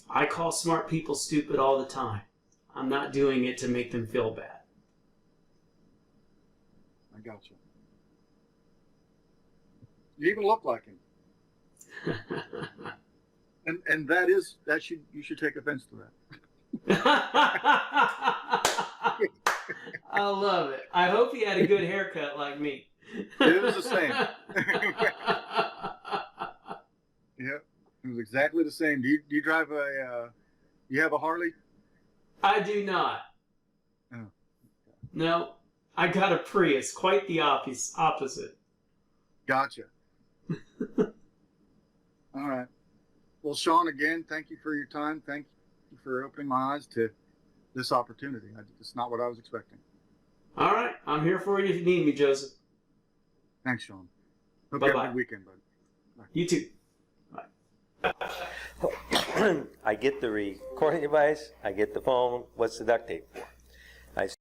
I call smart people stupid all the time. I'm not doing it to make them feel bad. I got you. You even look like him. And you should take offense to that. I love it. I hope he had a good haircut like me. It was the same. Yeah, it was exactly the same. Do you drive you have a Harley? I do not. Oh. No, I got a Prius. Quite the opposite. Gotcha. All right. Well, Sean, again, thank you for your time. Thank you for opening my eyes to this opportunity. It's not what I was expecting. All right. I'm here for you if you need me, Joseph. Thanks, Sean. Hope Bye-bye. you have a good weekend, bud. Bye. You too. I get the recording device, I get the phone, what's the duct tape for?